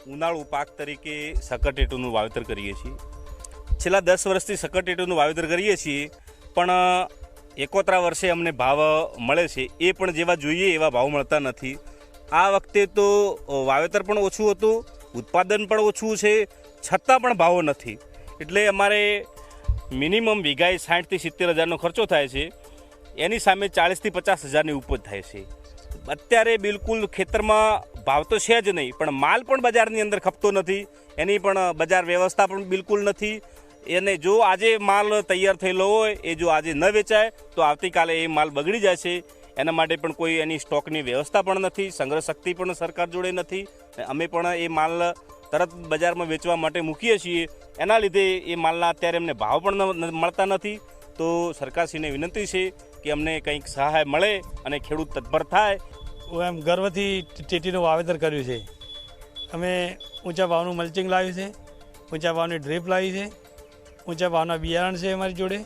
ઉનાળુ પાક તરીકે સક્કરટેટીનું વાવેતર કરીએ છીએ. છેલ્લા 10 વર્ષથી સક્કરટેટીનું વાવેતર કરીએ છીએ, પણ 71 વર્ષે અમને ભાવ મળે છે, એ પણ જેવા જોઈએ એવા ભાવ મળતા નથી. આ વખતે તો વાવેતર પણ ઓછું હતું, ઉત્પાદન પણ ઓછું છે, છતાં પણ ભાવો નથી. એટલે અમારે મિનિમમ વીઘાએ 60,000 થી 70,000નો ખર્ચો થાય છે, એની સામે 40,000 થી 50,000ની ઉપજ થાય છે. અત્યારે બિલકુલ ખેતરમાં ભાવ તો છે જ નહીં, પણ માલ પણ બજારની અંદર ખપતો નથી, એની પણ બજાર વ્યવસ્થા પણ બિલકુલ નથી. એને જો આજે માલ તૈયાર થયેલો હોય એ જો આજે ન વેચાય તો આવતીકાલે એ માલ બગડી જાય છે. એના માટે પણ કોઈ એની સ્ટોકની વ્યવસ્થા પણ નથી, સંગ્રહ શક્તિ પણ સરકાર જોડે નથી. અમે પણ એ માલ તરત બજારમાં વેચવા માટે મૂકીએ છીએ, એના લીધે એ માલના અત્યારે અમને ભાવ પણ મળતા નથી. તો સરકારશ્રીને વિનંતી છે કે અમને કંઈક સહાય મળે અને ખેડૂત તત્પર થાય. એમ ગર્વથી ટેટીનું વાવેતર કર્યું છે. અમે ઊંચા ભાવનું મલ્ચિંગ લાવ્યું છે, ઊંચા ભાવની ડ્રીપ લાવી છે, ઊંચા ભાવના બિયારણ છે અમારી જોડે,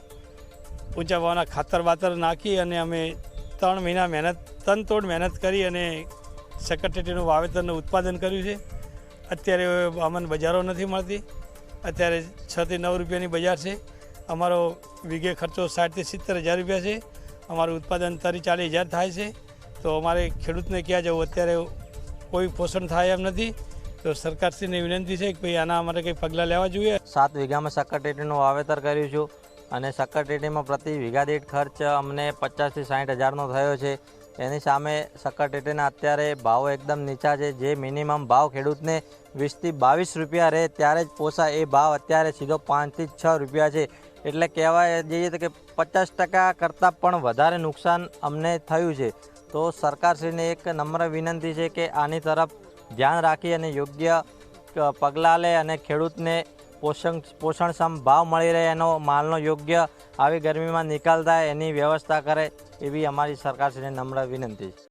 ઊંચા ભાવના ખાતર બાતર નાખી અને અમે 3 મહિના તનતોડ મહેનત કરી અને સક્કરટેટીનું વાવેતરનું ઉત્પાદન કર્યું છે. અત્યારે અમને બજારો નથી મળતી. અત્યારે 6 થી 9 રૂપિયાની બજાર છે. અમારો વીઘે ખર્ચો 60,000 થી 70,000 રૂપિયા છે. અમારું ઉત્પાદન 30,000 થી 40,000 થાય છે. તો અમારે ખેડૂતને ક્યાં જવું, અત્યારે કોઈ પોષણ થાય એમ નથી. તો સરકારશ્રીને વિનંતી છે કે ભાઈ આના અમારે કંઈ પગલાં લેવા જોઈએ. 7 વીઘામાં સક્કરટેટીનું વાવેતર કર્યું છું અને સક્કરટેટીમાં પ્રતિ વીઘા દીઠ ખર્ચ અમને 50,000 થી 60,000નો થયો છે. એની સામે સક્કરટેટીના અત્યારે ભાવો એકદમ નીચા છે. જે મિનિમમ ભાવ ખેડૂતને 20 થી 22 રૂપિયા રહે ત્યારે જ પોસાય, એ ભાવ અત્યારે સીધો 5 થી 6 રૂપિયા છે. એટલે કહેવાય જઈએ તો કે 50% કરતાં પણ વધારે નુકસાન અમને થયું છે. તો સરકારશ્રીને એક નમ્ર વિનંતી છે કે આની તરફ ધ્યાન રાખી અને યોગ્ય પગલાં લે અને ખેડૂતને પોષણક્ષમ ભાવ મળી રહે, એનો માલનો યોગ્ય આવી ગરમીમાં નિકાલ થાય એની વ્યવસ્થા કરે, એવી અમારી સરકારશ્રીને નમ્ર વિનંતી છે.